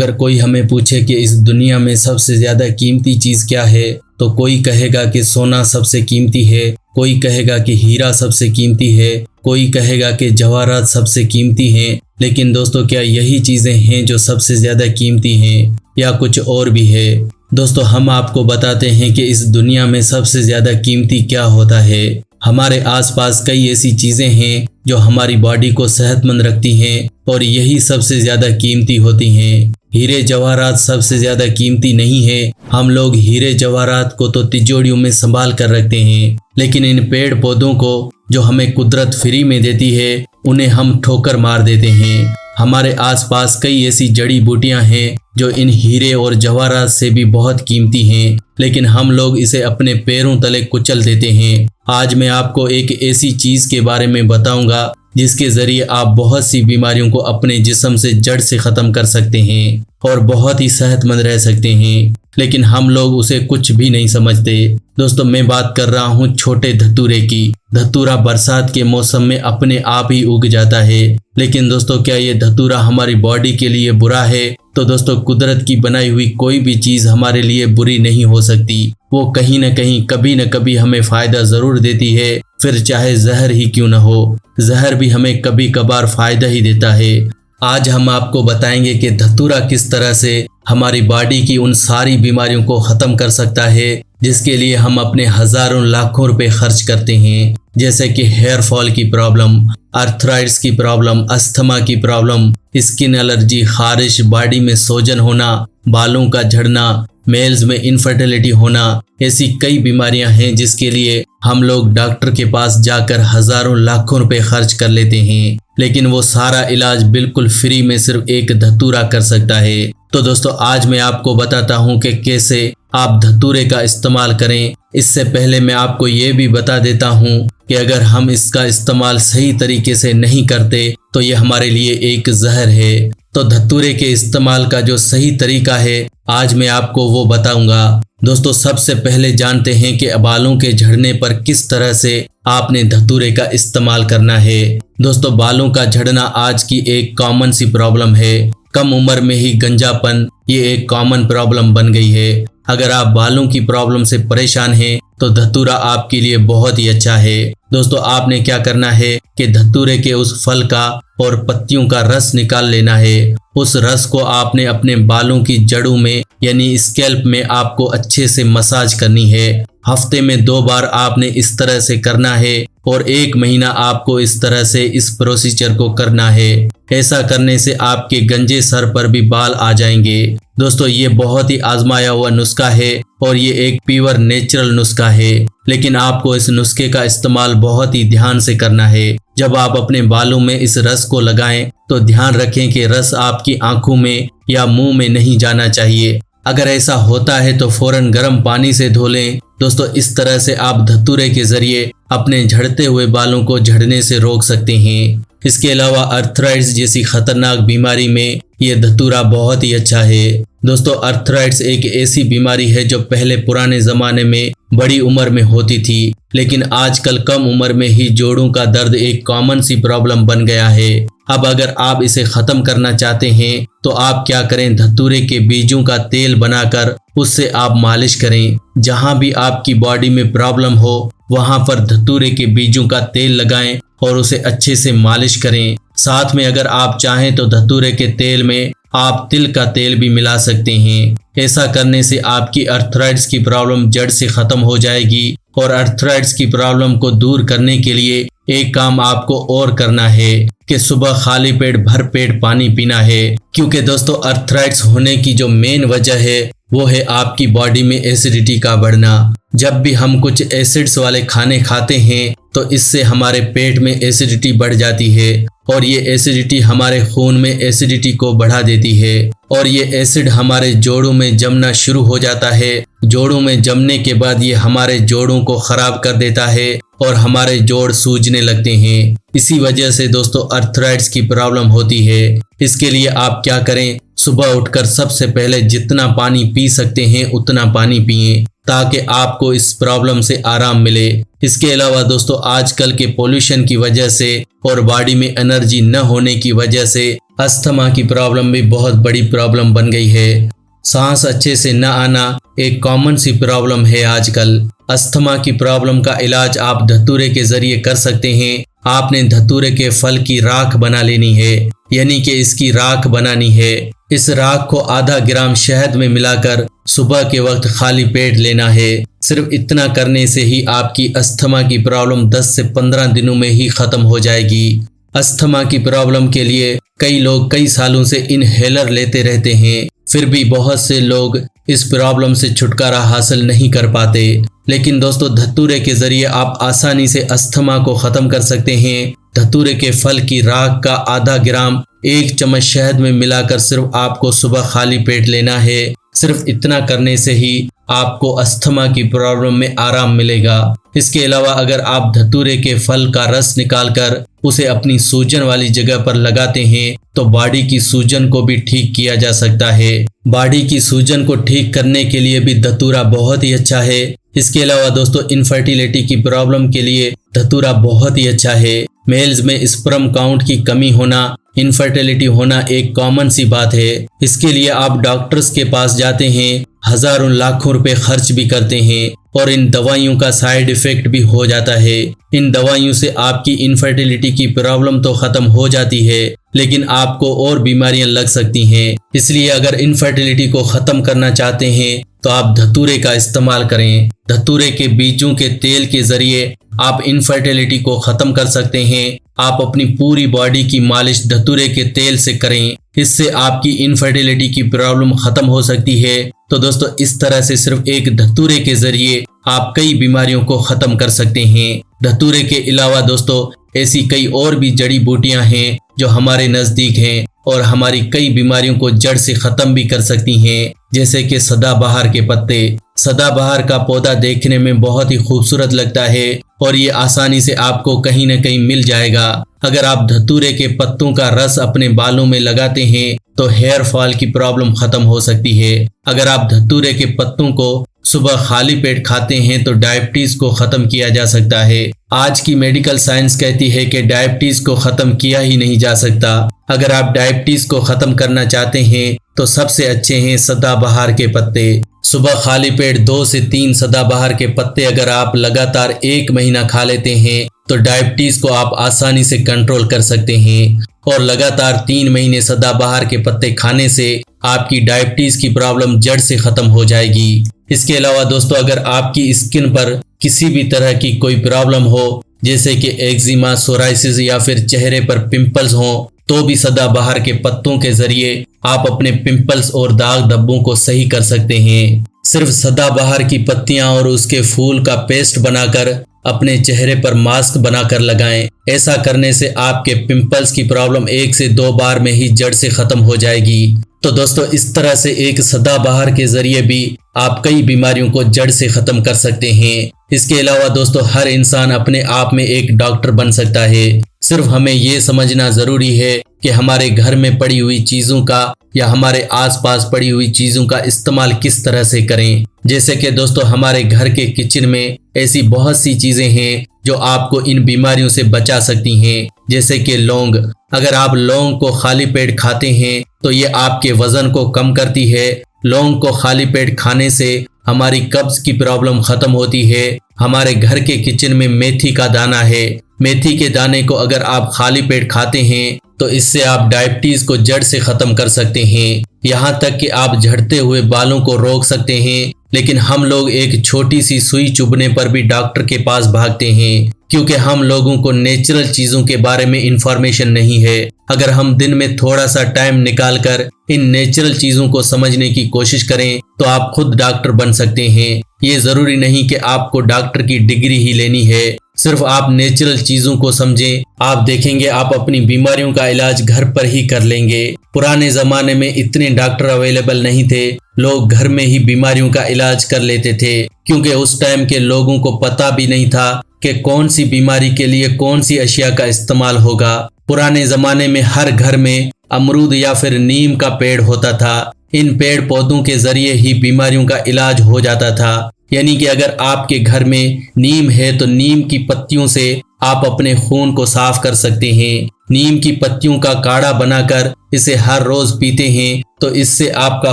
अगर कोई हमें पूछे कि इस दुनिया में सबसे ज़्यादा कीमती चीज़ क्या है, तो कोई कहेगा कि सोना सबसे कीमती है, कोई कहेगा कि हीरा सबसे कीमती है, कोई कहेगा कि जवाहरात सबसे कीमती हैं। लेकिन दोस्तों, क्या यही चीज़ें हैं जो सबसे ज़्यादा कीमती हैं या कुछ और भी है? दोस्तों, हम आपको बताते हैं कि इस दुनिया में सबसे ज़्यादा कीमती क्या होता है। हमारे आसपास कई ऐसी चीज़ें हैं जो हमारी बॉडी को सेहतमंद रखती हैं और यही सबसे ज़्यादा कीमती होती हैं। हीरे जवाहरात सबसे ज़्यादा कीमती नहीं है। हम लोग हीरे जवाहरात को तो तिजोरियों में संभाल कर रखते हैं, लेकिन इन पेड़ पौधों को जो हमें कुदरत फ्री में देती है, उन्हें हम ठोकर मार देते हैं। हमारे आसपास कई ऐसी जड़ी बूटियां हैं जो इन हीरे और जवाहरात से भी बहुत कीमती हैं, लेकिन हम लोग इसे अपने पैरों तले कुचल देते हैं। आज मैं आपको एक ऐसी चीज़ के बारे में बताऊंगा जिसके ज़रिए आप बहुत सी बीमारियों को अपने जिस्म से जड़ से ख़त्म कर सकते हैं और बहुत ही सेहतमंद रह सकते हैं, लेकिन हम लोग उसे कुछ भी नहीं समझते। दोस्तों, मैं बात कर रहा हूँ छोटे धतूरे की। धतूरा बरसात के मौसम में अपने आप ही उग जाता है, लेकिन दोस्तों, क्या ये धतूरा हमारी बॉडी के लिए बुरा है? तो दोस्तों, कुदरत की बनाई हुई कोई भी चीज़ हमारे लिए बुरी नहीं हो सकती। वो कहीं न कहीं कभी न कभी हमें फ़ायदा ज़रूर देती है, फिर चाहे जहर ही क्यों न हो। जहर भी हमें कभी कभार फ़ायदा ही देता है। आज हम आपको बताएंगे कि धतूरा किस तरह से हमारी बॉडी की उन सारी बीमारियों को ख़त्म कर सकता है जिसके लिए हम अपने हज़ारों लाखों रुपए खर्च करते हैं, जैसे कि हेयर फॉल की प्रॉब्लम, आर्थराइटिस की प्रॉब्लम, अस्थमा की प्रॉब्लम, स्किन एलर्जी, खारिश, बॉडी में सोजन होना, बालों का झड़ना, मेल्स में इनफर्टिलिटी होना। ऐसी कई बीमारियां हैं जिसके लिए हम लोग डॉक्टर के पास जाकर हज़ारों लाखों रुपए खर्च कर लेते हैं, लेकिन वो सारा इलाज बिल्कुल फ्री में सिर्फ एक धतूरा कर सकता है। तो दोस्तों, आज मैं आपको बताता हूँ कि कैसे आप धतूरे का इस्तेमाल करें। इससे पहले मैं आपको ये भी बता देता हूँ कि अगर हम इसका इस्तेमाल सही तरीके से नहीं करते तो ये हमारे लिए एक जहर है। तो धतूरे के इस्तेमाल का जो सही तरीका है, आज मैं आपको वो बताऊंगा। दोस्तों, सबसे पहले जानते हैं कि बालों के झड़ने पर किस तरह से आपने धतूरे का इस्तेमाल करना है। दोस्तों, बालों का झड़ना आज की एक कॉमन सी प्रॉब्लम है। कम उम्र में ही गंजापन ये एक कॉमन प्रॉब्लम बन गई है। अगर आप बालों की प्रॉब्लम से परेशान हैं तो धतूरा आपके लिए बहुत ही अच्छा है। दोस्तों, आपने क्या करना है कि धतूरे के उस फल का और पत्तियों का रस निकाल लेना है। उस रस को आपने अपने बालों की जड़ों में यानी स्कैल्प में आपको अच्छे से मसाज करनी है। हफ्ते में 2 बार आपने इस तरह से करना है और 1 महीना आपको इस तरह से इस प्रोसीजर को करना है। ऐसा करने से आपके गंजे सर पर भी बाल आ जाएंगे। दोस्तों, ये बहुत ही आजमाया हुआ नुस्खा है और ये एक प्योर नेचुरल नुस्खा है, लेकिन आपको इस नुस्खे का इस्तेमाल बहुत ही ध्यान से करना है। जब आप अपने बालों में इस रस को लगाएं तो ध्यान रखें कि रस आपकी आंखों में या मुंह में नहीं जाना चाहिए। अगर ऐसा होता है तो फौरन गर्म पानी से धो लें। दोस्तों, इस तरह से आप धतूरे के जरिए अपने झड़ते हुए बालों को झड़ने से रोक सकते हैं। इसके अलावा आर्थराइटिस जैसी खतरनाक बीमारी में ये धतूरा बहुत ही अच्छा है। दोस्तों, आर्थराइटिस एक ऐसी बीमारी है जो पहले पुराने ज़माने में बड़ी उम्र में होती थी, लेकिन आजकल कम उम्र में ही जोड़ों का दर्द एक कॉमन सी प्रॉब्लम बन गया है। अब अगर आप इसे ख़त्म करना चाहते हैं तो आप क्या करें, धतूरे के बीजों का तेल बनाकर उससे आप मालिश करें। जहां भी आपकी बॉडी में प्रॉब्लम हो वहां पर धतूरे के बीजों का तेल लगाएं और उसे अच्छे से मालिश करें। साथ में अगर आप चाहें तो धतूरे के तेल में आप तिल का तेल भी मिला सकते हैं। ऐसा करने से आपकी आर्थराइटिस की प्रॉब्लम जड़ से ख़त्म हो जाएगी। और आर्थराइटिस की प्रॉब्लम को दूर करने के लिए एक काम आपको और करना है कि सुबह खाली पेट भर पेट पानी पीना है, क्योंकि दोस्तों, आर्थराइटिस होने की जो मेन वजह है वो है आपकी बॉडी में एसिडिटी का बढ़ना। जब भी हम कुछ एसिड्स वाले खाने खाते हैं तो इससे हमारे पेट में एसिडिटी बढ़ जाती है और ये एसिडिटी हमारे खून में एसिडिटी को बढ़ा देती है और ये एसिड हमारे जोड़ों में जमना शुरू हो जाता है। जोड़ों में जमने के बाद ये हमारे जोड़ों को खराब कर देता है और हमारे जोड़ सूजने लगते हैं। इसी वजह से दोस्तों आर्थराइटिस की प्रॉब्लम होती है। इसके लिए आप क्या करें, सुबह उठकर सबसे पहले जितना पानी पी सकते हैं उतना पानी पिएं ताकि आपको इस प्रॉब्लम से आराम मिले। इसके अलावा दोस्तों आजकल के पोल्यूशन की वजह से और बॉडी में एनर्जी न होने की वजह से अस्थमा की प्रॉब्लम भी बहुत बड़ी प्रॉब्लम बन गई है। सांस अच्छे से न आना एक कॉमन सी प्रॉब्लम है आजकल। अस्थमा की प्रॉब्लम का इलाज आप धतूरे के जरिए कर सकते हैं। आपने धतूरे के फल की राख बना लेनी है, यानी कि इसकी राख बनानी है। इस राख को आधा ग्राम शहद में मिलाकर सुबह के वक्त खाली पेट लेना है। सिर्फ इतना करने से ही आपकी अस्थमा की प्रॉब्लम 10 से 15 दिनों में ही खत्म हो जाएगी। अस्थमा की प्रॉब्लम के लिए कई लोग कई सालों से इनहेलर लेते रहते हैं, फिर भी बहुत से लोग इस प्रॉब्लम से छुटकारा हासिल नहीं कर पाते। लेकिन दोस्तों, धतूरे के जरिए आप आसानी से अस्थमा को खत्म कर सकते हैं। धतूरे के फल की राख का आधा ग्राम 1 चम्मच शहद में मिलाकर सिर्फ आपको सुबह खाली पेट लेना है। सिर्फ इतना करने से ही आपको अस्थमा की प्रॉब्लम में आराम मिलेगा। इसके अलावा अगर आप धतूरे के फल का रस निकालकर उसे अपनी सूजन वाली जगह पर लगाते हैं तो बॉडी की सूजन को भी ठीक किया जा सकता है। बॉडी की सूजन को ठीक करने के लिए भी धतूरा बहुत ही अच्छा है। इसके अलावा दोस्तों, इनफर्टिलिटी की प्रॉब्लम के लिए धतूरा बहुत ही अच्छा है। मेल्स में स्पर्म काउंट की कमी होना, इनफर्टिलिटी होना एक कॉमन सी बात है। इसके लिए आप डॉक्टर्स के पास जाते हैं, हजारों लाखों रुपए खर्च भी करते हैं और इन दवाइयों का साइड इफेक्ट भी हो जाता है। इन दवाइयों से आपकी इनफर्टिलिटी की प्रॉब्लम तो खत्म हो जाती है, लेकिन आपको और बीमारियां लग सकती हैं। इसलिए अगर इनफर्टिलिटी को खत्म करना चाहते हैं तो आप धतूरे का इस्तेमाल करें। धतूरे के बीजों के तेल के जरिए आप इनफर्टिलिटी को खत्म कर सकते हैं। आप अपनी पूरी बॉडी की मालिश धतूरे के तेल से करें, इससे आपकी इनफर्टिलिटी की प्रॉब्लम खत्म हो सकती है। तो दोस्तों, इस तरह से सिर्फ एक धतूरे के जरिए आप कई बीमारियों को खत्म कर सकते हैं। धतूरे के अलावा दोस्तों, ऐसी कई और भी जड़ी बूटियां हैं जो हमारे नजदीक हैं और हमारी कई बीमारियों को जड़ से खत्म भी कर सकती हैं, जैसे कि सदाबहार के पत्ते। सदाबहार का पौधा देखने में बहुत ही खूबसूरत लगता है और ये आसानी से आपको कहीं न कहीं मिल जाएगा। अगर आप धतूरे के पत्तों का रस अपने बालों में लगाते हैं तो हेयर फॉल की प्रॉब्लम खत्म हो सकती है। अगर आप धतूरे के पत्तों को सुबह खाली पेट खाते हैं तो डायबिटीज को खत्म किया जा सकता है। आज की मेडिकल साइंस कहती है कि डायबिटीज को खत्म किया ही नहीं जा सकता। अगर आप डायबिटीज को खत्म करना चाहते हैं तो सबसे अच्छे हैं सदाबहार के पत्ते। सुबह खाली पेट 2 से 3 सदाबहार के पत्ते अगर आप लगातार 1 महीना खा लेते हैं तो डायबिटीज को आप आसानी से कंट्रोल कर सकते हैं। और लगातार 3 महीने सदाबहार के पत्ते खाने से आपकी डायबिटीज की प्रॉब्लम जड़ से खत्म हो जाएगी। इसके अलावा दोस्तों, अगर आपकी स्किन पर किसी भी तरह की कोई प्रॉब्लम हो, जैसे कि एक्जिमा, सोराइसिस या फिर चेहरे पर पिंपल्स हो, तो भी सदाबहार के पत्तों के जरिए आप अपने पिंपल्स और दाग धब्बों को सही कर सकते हैं। सिर्फ सदाबहार की पत्तियां और उसके फूल का पेस्ट बनाकर अपने चेहरे पर मास्क बनाकर लगाएं। ऐसा करने से आपके पिंपल्स की प्रॉब्लम 1 से 2 बार में ही जड़ से खत्म हो जाएगी। तो दोस्तों, इस तरह से एक सदाबहार के जरिए भी आप कई बीमारियों को जड़ से खत्म कर सकते हैं। इसके अलावा दोस्तों, हर इंसान अपने आप में एक डॉक्टर बन सकता है। सिर्फ हमें ये समझना जरूरी है कि हमारे घर में पड़ी हुई चीजों का या हमारे आसपास पड़ी हुई चीजों का इस्तेमाल किस तरह से करें। जैसे कि दोस्तों, हमारे घर के किचन में ऐसी बहुत सी चीजें हैं जो आपको इन बीमारियों से बचा सकती हैं, जैसे कि लौंग। अगर आप लौंग को खाली पेट खाते हैं तो ये आपके वजन को कम करती है। लौंग को खाली पेट खाने से हमारी कब्ज की प्रॉब्लम खत्म होती है। हमारे घर के किचन में मेथी का दाना है। मेथी के दाने को अगर आप खाली पेट खाते हैं तो इससे आप डायबिटीज को जड़ से खत्म कर सकते हैं। यहाँ तक कि आप झड़ते हुए बालों को रोक सकते हैं। लेकिन हम लोग एक छोटी सी सुई चुभने पर भी डॉक्टर के पास भागते हैं, क्योंकि हम लोगों को नेचुरल चीजों के बारे में इंफॉर्मेशन नहीं है। अगर हम दिन में थोड़ा सा टाइम निकालकर इन नेचुरल चीजों को समझने की कोशिश करें तो आप खुद डॉक्टर बन सकते हैं। ये जरूरी नहीं कि आपको डॉक्टर की डिग्री ही लेनी है। सिर्फ आप नेचुरल चीजों को समझें, आप देखेंगे आप अपनी बीमारियों का इलाज घर पर ही कर लेंगे। पुराने जमाने में इतने डॉक्टर अवेलेबल नहीं थे, लोग घर में ही बीमारियों का इलाज कर लेते थे, क्योंकि उस टाइम के लोगों को पता भी नहीं था कि कौन सी बीमारी के लिए कौन सी अशिया का इस्तेमाल होगा। पुराने जमाने में हर घर में अमरूद या फिर नीम का पेड़ होता था। इन पेड़ पौधों के जरिए ही बीमारियों का इलाज हो जाता था। यानी कि अगर आपके घर में नीम है तो नीम की पत्तियों से आप अपने खून को साफ कर सकते हैं। नीम की पत्तियों का काढ़ा बनाकर इसे हर रोज पीते हैं तो इससे आपका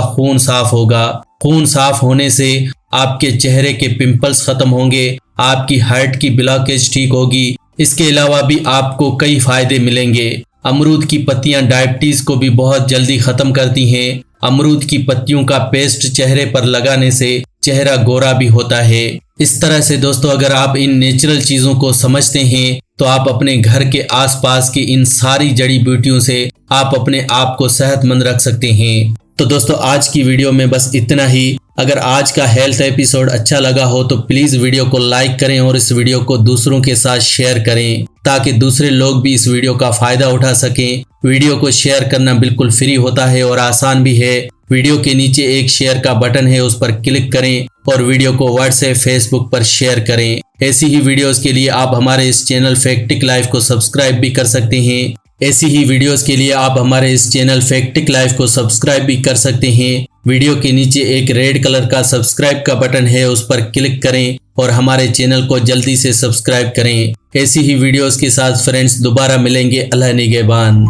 खून साफ होगा। खून साफ होने से आपके चेहरे के पिंपल्स खत्म होंगे, आपकी हार्ट की ब्लॉकेज ठीक होगी। इसके अलावा भी आपको कई फायदे मिलेंगे। अमरूद की पत्तियां डायबिटीज को भी बहुत जल्दी खत्म करती हैं। अमरूद की पत्तियों का पेस्ट चेहरे पर लगाने से चेहरा गोरा भी होता है। इस तरह से दोस्तों अगर आप इन नेचुरल चीजों को समझते हैं तो आप अपने घर के आसपास की इन सारी जड़ी बूटियों से आप अपने आप को सेहतमंद रख सकते हैं। तो दोस्तों आज की वीडियो में बस इतना ही। अगर आज का हेल्थ एपिसोड अच्छा लगा हो तो प्लीज वीडियो को लाइक करें और इस वीडियो को दूसरों के साथ शेयर करें ताकि दूसरे लोग भी इस वीडियो का फायदा उठा सकें। वीडियो को शेयर करना बिल्कुल फ्री होता है और आसान भी है। वीडियो के नीचे एक शेयर का बटन है, उस पर क्लिक करें और वीडियो को व्हाट्सएप फेसबुक पर शेयर करें। ऐसी ही वीडियोस के लिए आप हमारे इस चैनल फैक्टिक लाइफ को सब्सक्राइब भी कर सकते हैं। ऐसी ही वीडियोस के लिए आप हमारे इस चैनल फैक्टिक लाइफ को सब्सक्राइब भी कर सकते हैं। वीडियो के नीचे एक रेड कलर का सब्सक्राइब का बटन है, उस पर क्लिक करें और हमारे चैनल को जल्दी से सब्सक्राइब करें। ऐसी ही वीडियोस के साथ फ्रेंड्स दोबारा मिलेंगे। अल्लाह निगहबान।